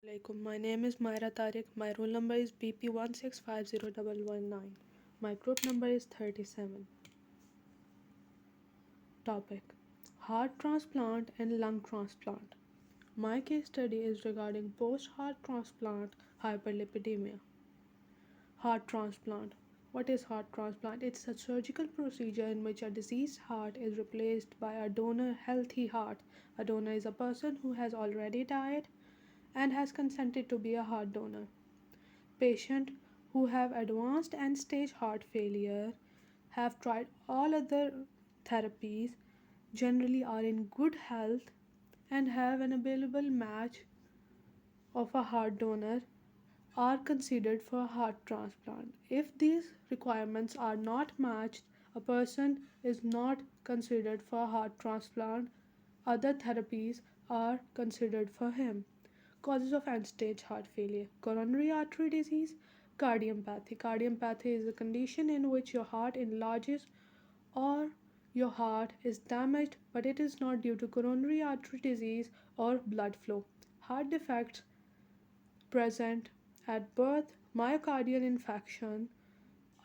Assalamualaikum. My name is Myra Tariq. My roll number is BP1650119. My group number is 37. Topic: Heart transplant and lung transplant. My case study is regarding post heart transplant hyperlipidemia. Heart transplant. What is heart transplant? It's a surgical procedure in which a diseased heart is replaced by a donor healthy heart. A donor is a person who has already died and has consented to be a heart donor. Patients who have advanced end stage heart failure have tried all other therapies, generally are in good health, and have an available match of a heart donor are considered for heart transplant. If these requirements are not matched, a person is not considered for heart transplant. Other therapies are considered for him. Causes of end stage heart failure: coronary artery disease, cardiomyopathy. Cardiomyopathy is a condition in which your heart enlarges or your heart is damaged, but it is not due to coronary artery disease or blood flow. Heart defects present at birth, myocardial infarction,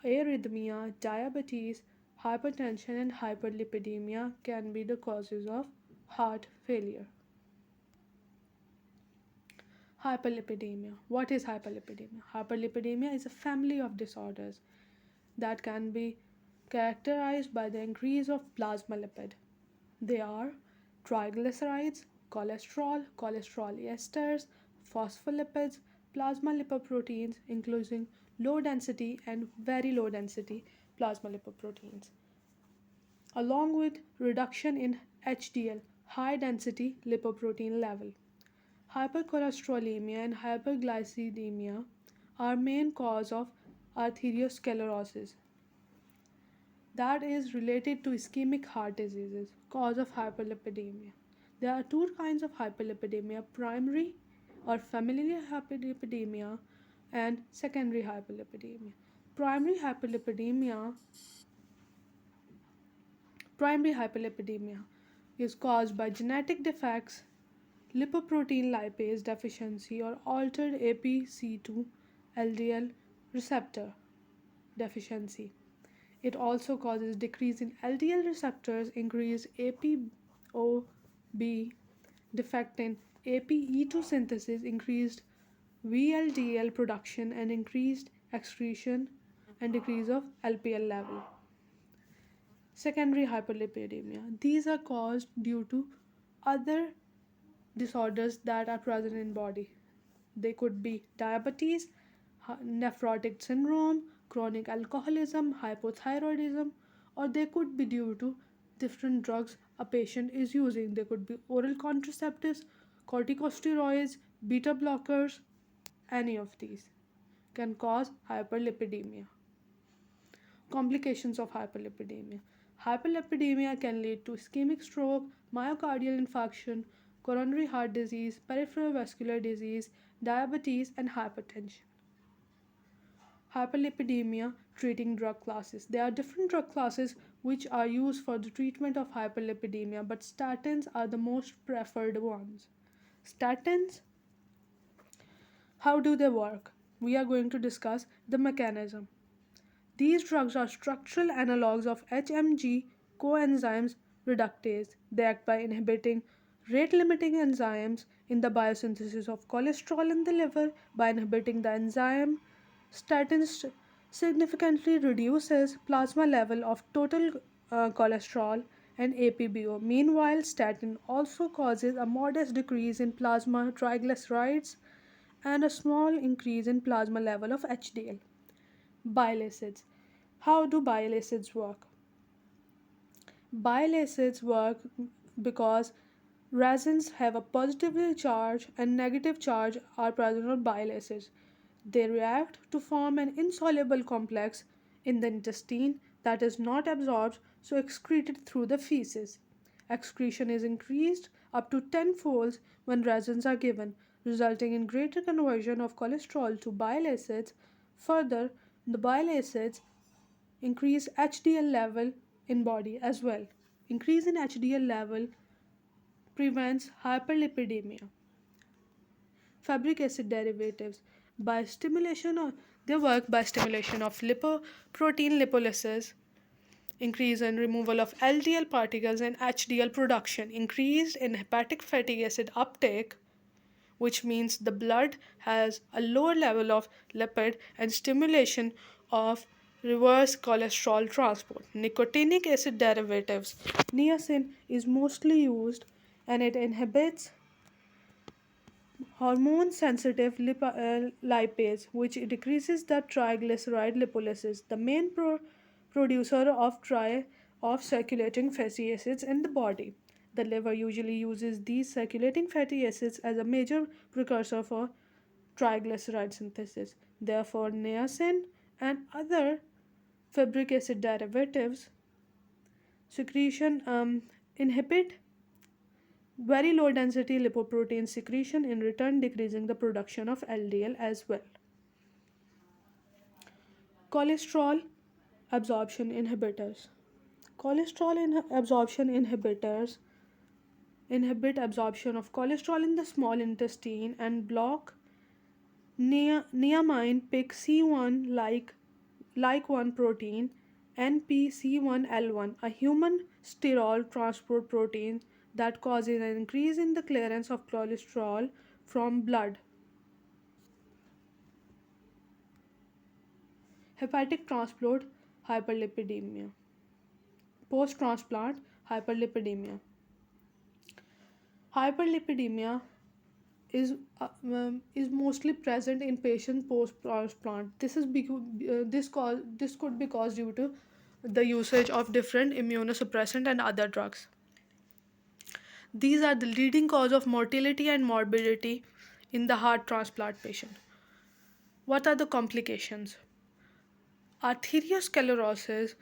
arrhythmia, diabetes, hypertension, and hyperlipidemia can be the causes of heart failure. Hyperlipidemia. What is hyperlipidemia? Hyperlipidemia is a family of disorders that can be characterized by the increase of plasma lipid. They are triglycerides, cholesterol esters, phospholipids, plasma lipoproteins, including low density and very low density plasma lipoproteins, along with reduction in HDL, high density lipoprotein level. Hypercholesterolemia and hyperglycemia are main cause of arteriosclerosis, that is related to ischemic heart diseases, cause of hyperlipidemia. There are two kinds of hyperlipidemia: primary or familial hyperlipidemia and secondary hyperlipidemia. Primary hyperlipidemia Primary hyperlipidemia is caused by genetic defects, lipoprotein lipase deficiency, or altered APC2 LDL receptor deficiency. It also causes decrease in LDL receptors, increased ApoB, defect in APE2 synthesis, increased VLDL production, and increased excretion and decrease of LPL level. Secondary hyperlipidemia. These are caused due to other disorders that are present in body. They could be diabetes, nephrotic syndrome, chronic alcoholism, hypothyroidism, or they could be due to different drugs a patient is using. They could be oral contraceptives, corticosteroids, beta blockers. Any of these can cause hyperlipidemia. Complications of hyperlipidemia. Hyperlipidemia can lead to ischemic stroke, myocardial infarction, coronary heart disease, peripheral vascular disease, diabetes, and hypertension. Hyperlipidemia treating drug classes. There are different drug classes which are used for the treatment of hyperlipidemia, but statins are the most preferred ones. Statins, how do they work? We are going to discuss the mechanism. These drugs are structural analogues of HMG coenzymes reductase. They act by inhibiting rate limiting enzymes in the biosynthesis of cholesterol in the liver. By inhibiting the enzyme, statins significantly reduces plasma level of total cholesterol and APBO. Meanwhile, statin also causes a modest decrease in plasma triglycerides and a small increase in plasma level of HDL. Bile acids. How do bile acids work? Bile acids work because resins have a positively charged and negative charge are present on bile acids. They react to form an insoluble complex in the intestine that is not absorbed, so excreted through the feces. Excretion is increased up to 10 folds when resins are given, resulting in greater conversion of cholesterol to bile acids. Further, the bile acids increase HDL level in body as well. Increase in HDL level prevents hyperlipidemia. fabric acid derivatives by stimulation of they work by stimulation of lipoprotein lipolysis, increase in removal of LDL particles and HDL production, increased in hepatic fatty acid uptake, which means the blood has a lower level of lipid, and stimulation of reverse cholesterol transport. Nicotinic acid derivatives. Niacin is mostly used and it inhibits hormone sensitive lipase, which decreases the triglyceride lipolysis, the main producer of circulating fatty acids in the body. The liver usually uses these circulating fatty acids as a major precursor for triglyceride synthesis. Therefore, niacin and other fabric acid derivatives secretion inhibit very low density lipoprotein secretion, in return decreasing the production of LDL as well. Cholesterol absorption inhibitors. Absorption inhibitors inhibit absorption of cholesterol in the small intestine and block niamine pic C1 like 1 protein NPC1L1, a human sterol transport protein that causes an increase in the clearance of cholesterol from blood. Hepatic transport hyperlipidemia. Post transplant hyperlipidemia. Hyperlipidemia is mostly present in patients post transplant. This could be caused due to the usage of different immunosuppressant and other drugs. These are the leading cause of mortality and morbidity in the heart transplant patient. What are the complications? Arteriosclerosis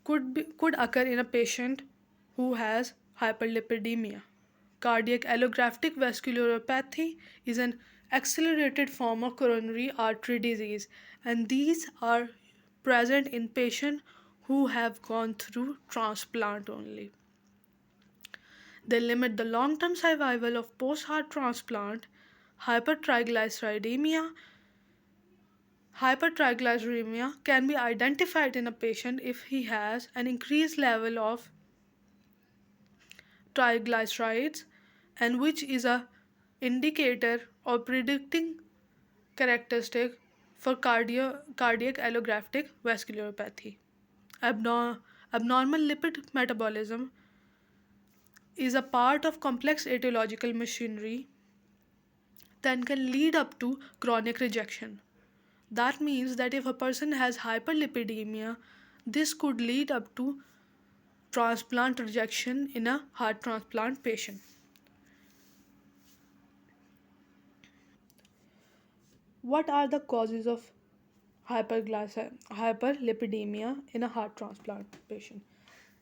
could occur in a patient who has hyperlipidemia. Cardiac allographic vasculopathy is an accelerated form of coronary artery disease, and these are present in patients who have gone through transplant only. They limit the long term survival of post heart transplant. Hypertriglyceridemia. Hypertriglyceridemia can be identified in a patient if he has an increased level of triglycerides, and which is a indicator or predicting characteristic for cardiac allographic vasculopathy. Abnormal lipid metabolism is a part of complex etiological machinery that can lead up to chronic rejection. That means that if a person has hyperlipidemia, this could lead up to transplant rejection in a heart transplant patient. What are the causes of hyperlipidemia in a heart transplant patient?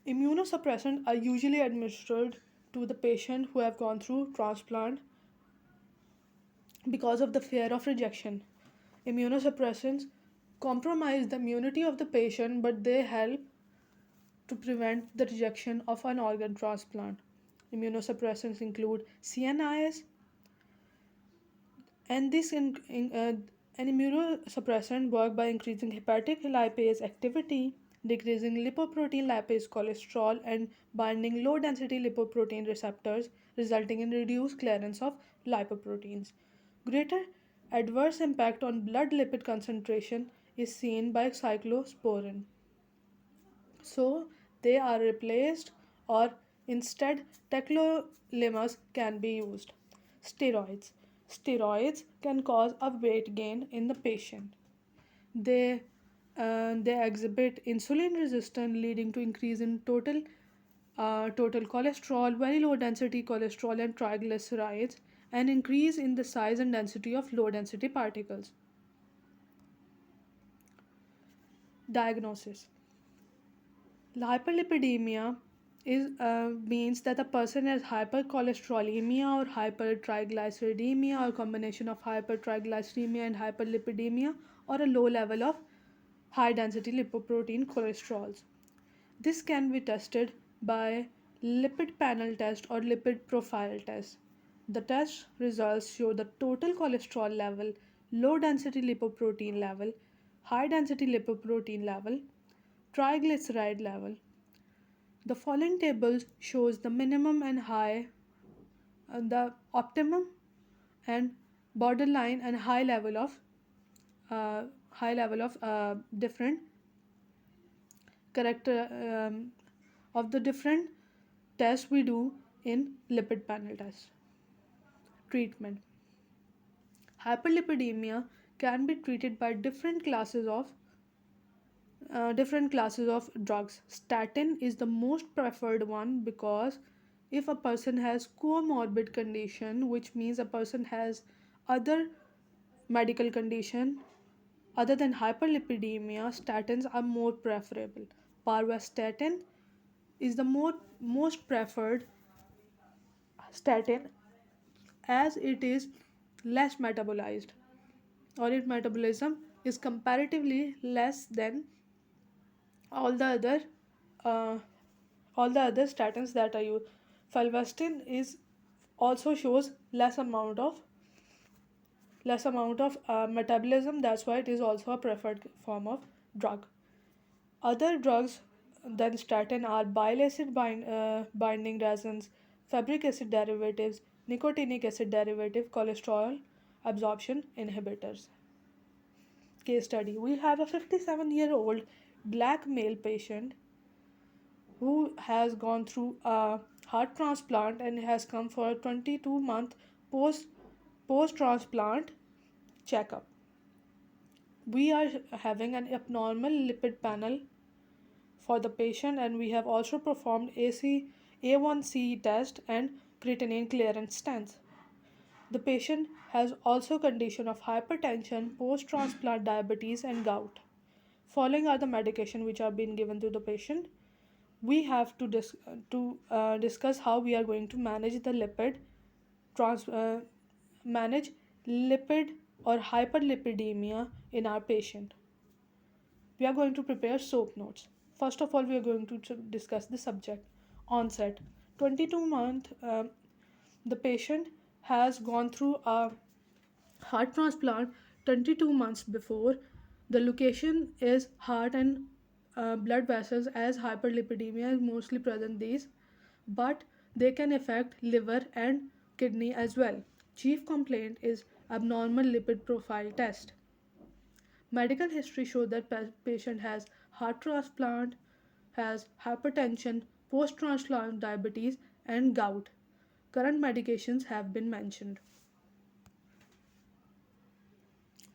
Immunosuppressants are usually administered to the patient who have gone through transplant because of the fear of rejection. Immunosuppressants compromise the immunity of the patient, but they help to prevent the rejection of an organ transplant. Immunosuppressants include CNIs, and an immunosuppressant work by increasing hepatic lipase activity, decreasing lipoprotein lipase cholesterol, and binding low density lipoprotein receptors, resulting in reduced clearance of lipoproteins. Greater adverse impact on blood lipid concentration is seen by cyclosporin. So they are replaced, or instead tacrolimus can be used. Steroids. Steroids can cause a weight gain in the patient. They they exhibit insulin resistance, leading to increase in total cholesterol, very low density cholesterol and triglycerides, and increase in the size and density of low density particles. Diagnosis. Hyperlipidemia means that a person has hypercholesterolemia or hypertriglyceridemia, or combination of hypertriglyceridemia and hyperlipidemia, or a low level of high density lipoprotein cholesterols. This can be tested by lipid panel test or lipid profile test. The test results show the total cholesterol level, low density lipoprotein level, high density lipoprotein level, triglyceride level. The following table shows the minimum and the optimum and borderline and high level of different character of the different tests we do in lipid panel test. Treatment: hyperlipidemia can be treated by different classes of drugs. Statin is the most preferred one because if a person has comorbid condition, which means a person has other medical condition other than hyperlipidemia, statins are more preferable. Parvastatin is the most preferred statin as it is less metabolized, or its metabolism is comparatively less than all the other uh, all the other statins that are used. Fulvestin is also shows less amount of metabolism. That's why it is also a preferred form of drug. Other drugs than statin are bile acid binding resins, fabric acid derivatives, nicotinic acid derivative, cholesterol absorption inhibitors. Case study: we have a 57-year-old black male patient who has gone through a heart transplant and has come for a 22-month post transplant checkup. We are having an abnormal lipid panel for the patient, and we have also performed A1C test and creatinine clearance stents. The patient has also condition of hypertension, post-transplant diabetes and gout. Following are the medication which are being given to the patient. We have to discuss how we are going to trans, uh, manage lipid or hyperlipidemia in our patient. We are going to prepare SOAP notes. First of all, we are going to discuss the subject. Onset: 22-month. The patient has gone through a heart transplant 22 months before. The location is heart and blood vessels, as hyperlipidemia is mostly present these, but they can affect liver and kidney as well. Chief complaint is abnormal lipid profile test. Medical history shows that patient has heart transplant, has hypertension, post-transplant diabetes, and gout. Current medications have been mentioned.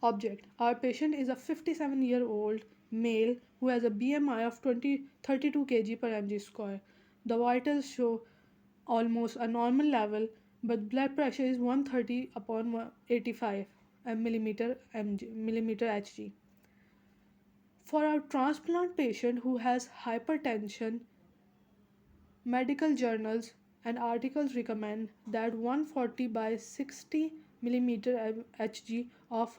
Object: our patient is a 57-year-old male who has a BMI of 32 kg per mg square. The vitals show almost a normal level, but blood pressure is 130 upon 85 millimeter Hg. For our transplant patient who has hypertension, medical journals and articles recommend that 140 by 60 millimeter Hg of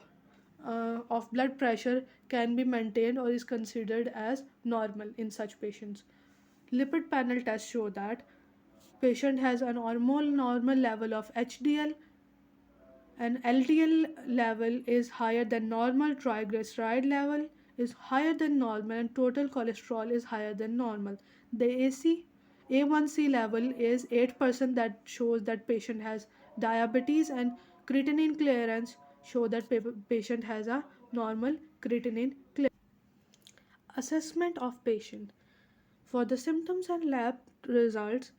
blood pressure can be maintained or is considered as normal in such patients. Lipid panel tests show that patient has a normal level of HDL, and LDL level is higher than normal, triglyceride level is higher than normal, and total cholesterol is higher than normal. The A1C level is 8%, that shows that patient has diabetes, and creatinine clearance show that patient has a normal creatinine clearance. Assessment of patient. For the symptoms and lab results,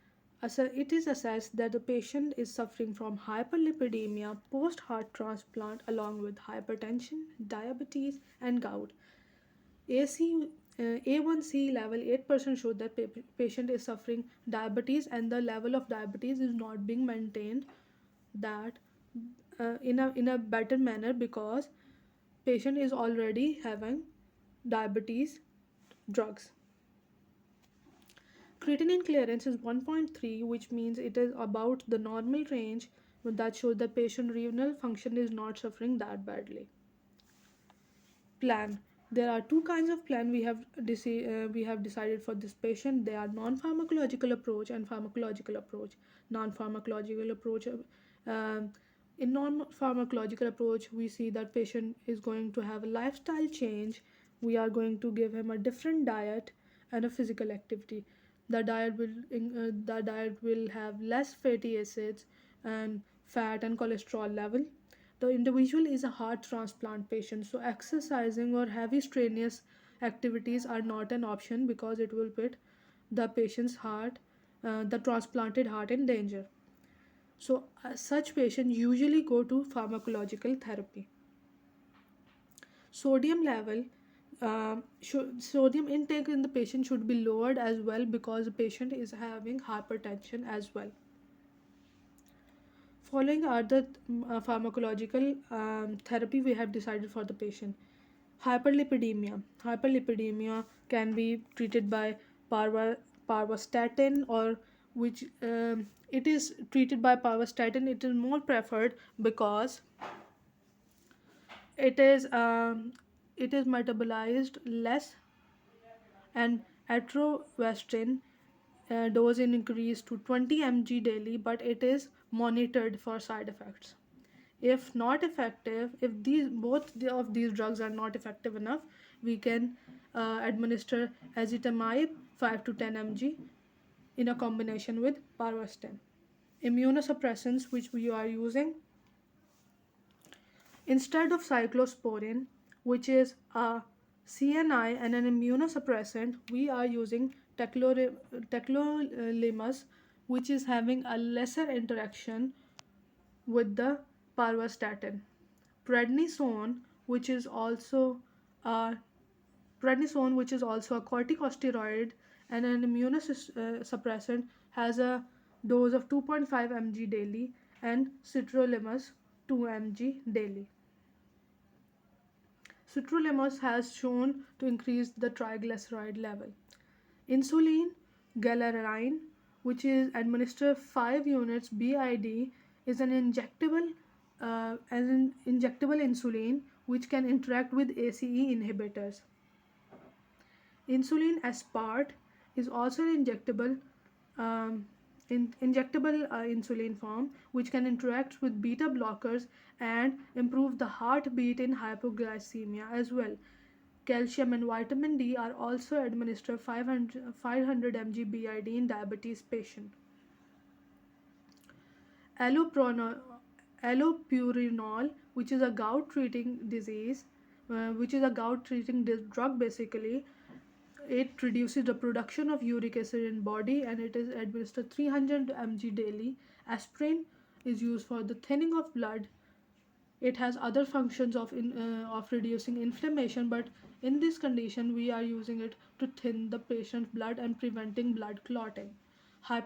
it is assessed that the patient is suffering from hyperlipidemia post heart transplant along with hypertension, diabetes, and gout. A1C level 8% showed that patient is suffering diabetes, and the level of diabetes is not being maintained that in a better manner because patient is already having diabetes drugs. Creatinine clearance is 1.3, which means it is about the normal range, that shows that patient renal function is not suffering that badly. Plan. There are two kinds of plan we have decided for this patient. They are non-pharmacological approach and pharmacological approach. Non-pharmacological approach Um, in non-pharmacological approach, we see that patient is going to have a lifestyle change. We are going to give him a different diet and a physical activity. The diet will have less fatty acids and fat and cholesterol level. The individual is a heart transplant patient, so exercising or heavy strenuous activities are not an option because it will put the patient's heart, the transplanted heart, in danger. So, such patients usually go to pharmacological therapy. Sodium level, sodium intake in the patient should be lowered as well because the patient is having hypertension as well. Following are the pharmacological therapy we have decided for the patient. Hyperlipidemia. Hyperlipidemia can be treated by parva, parvastatin, or which it is treated by parvastatin. It is more preferred because it is um, it is metabolized less, and atrovestrin dose is increased to 20 mg daily, but it is monitored for side effects. If not effective, if of these drugs are not effective enough, we can administer ezetimibe 5 to 10 mg in a combination with parvastin. Immunosuppressants which we are using, instead of cyclosporin, which is a CNI and an immunosuppressant, we are using tacrolimus, which is having a lesser interaction with the parvastatin. Prednisone, which is also a prednisone, which is also a corticosteroid and an immunosuppressant, has a dose of 2.5 mg daily, and sirolimus 2 mg daily. Sirolimus has shown to increase the triglyceride level. Insulin glargine, which is administered 5 units BID, is an injectable insulin which can interact with ACE inhibitors. Insulin aspart is also an um, injectable insulin form which can interact with beta blockers and improve the heartbeat in hypoglycemia as well. Calcium and vitamin D are also administered 500 mg BID in diabetes patient. Allopurinol, allopurinol, which is a gout treating disease, which is a gout treating drug basically. It reduces the production of uric acid in body and it is administered 300 mg daily. Aspirin is used for the thinning of blood. It has other functions of reducing inflammation, but in this condition we are using it to thin the patient's blood and preventing blood clotting. Um,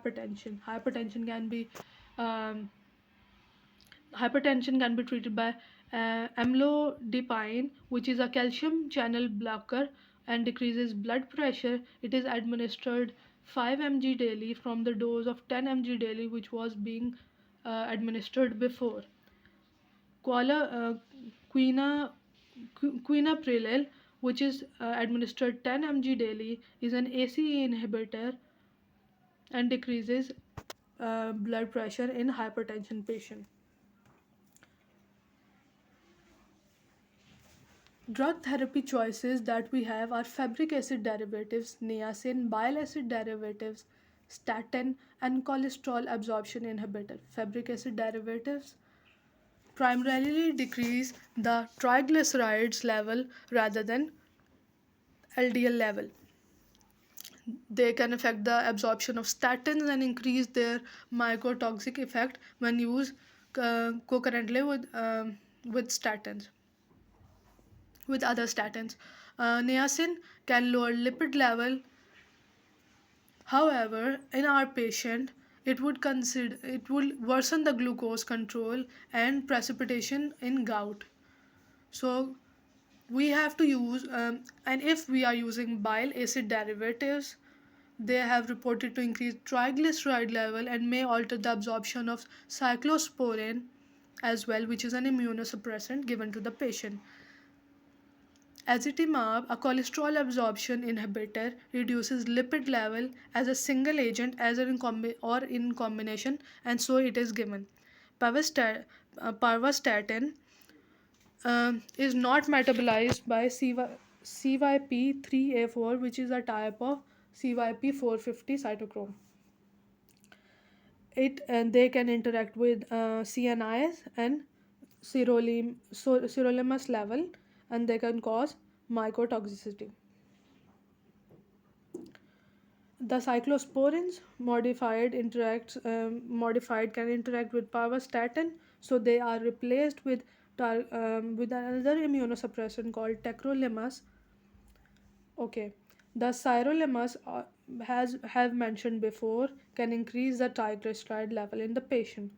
hypertension can be treated by amlodipine, which is a calcium channel blocker and decreases blood pressure. It is administered 5 mg daily from the dose of 10 mg daily, which was being administered before. Quala, quina, quinapril, which is administered 10 mg daily, is an ACE inhibitor and decreases blood pressure in hypertension patient. Drug therapy choices that we have are fabric acid derivatives, niacin, bile acid derivatives, statin, and cholesterol absorption inhibitor. Fabric acid derivatives primarily decrease the triglycerides level rather than LDL level. They can affect the absorption of statins and increase their mycotoxic effect when used concurrently with statins, with other statins. Niacin can lower lipid level. However, in our patient, it would worsen the glucose control and precipitation in gout. So we have to use, and if we are using bile acid derivatives, they have reported to increase triglyceride level and may alter the absorption of cyclosporin as well, which is an immunosuppressant given to the patient. Ezetimibe, a cholesterol absorption inhibitor, reduces lipid level as a single agent or in combination, and so it is given. Parvastatin is not metabolized by CYP3A4, which is a type of CYP450 cytochrome. They can interact with CNIs and sirolimus level, and they can cause mycotoxicity. The cyclosporins modified can interact with parvastatin, so they are replaced with another immunosuppressant called tacrolimus. Okay, the sirolimus has have mentioned before can increase the triglyceride level in the patient.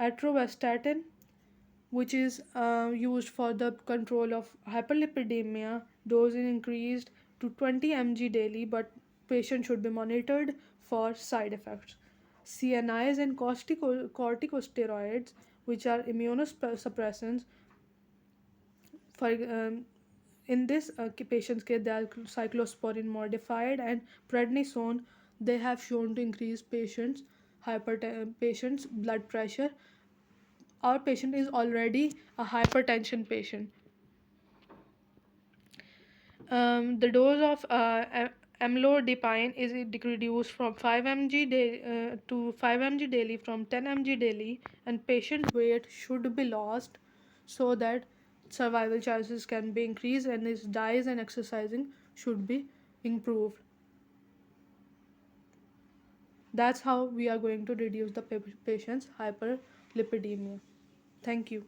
Atorvastatin, which is used for the control of hyperlipidemia, dose is increased to 20 mg daily, but patient should be monitored for side effects. CNIs and corticosteroids, which are immunosuppressants, for in this patient's case, they are cyclosporin modified and prednisone. They have shown to increase patients' blood pressure. Our patient is already a hypertension patient. The dose of amlodipine is reduced from 5 mg to 5 mg daily from 10 mg daily, and patient weight should be lost so that survival chances can be increased and his diet and exercising should be improved. That's how we are going to reduce the patient's hyperlipidemia. Thank you.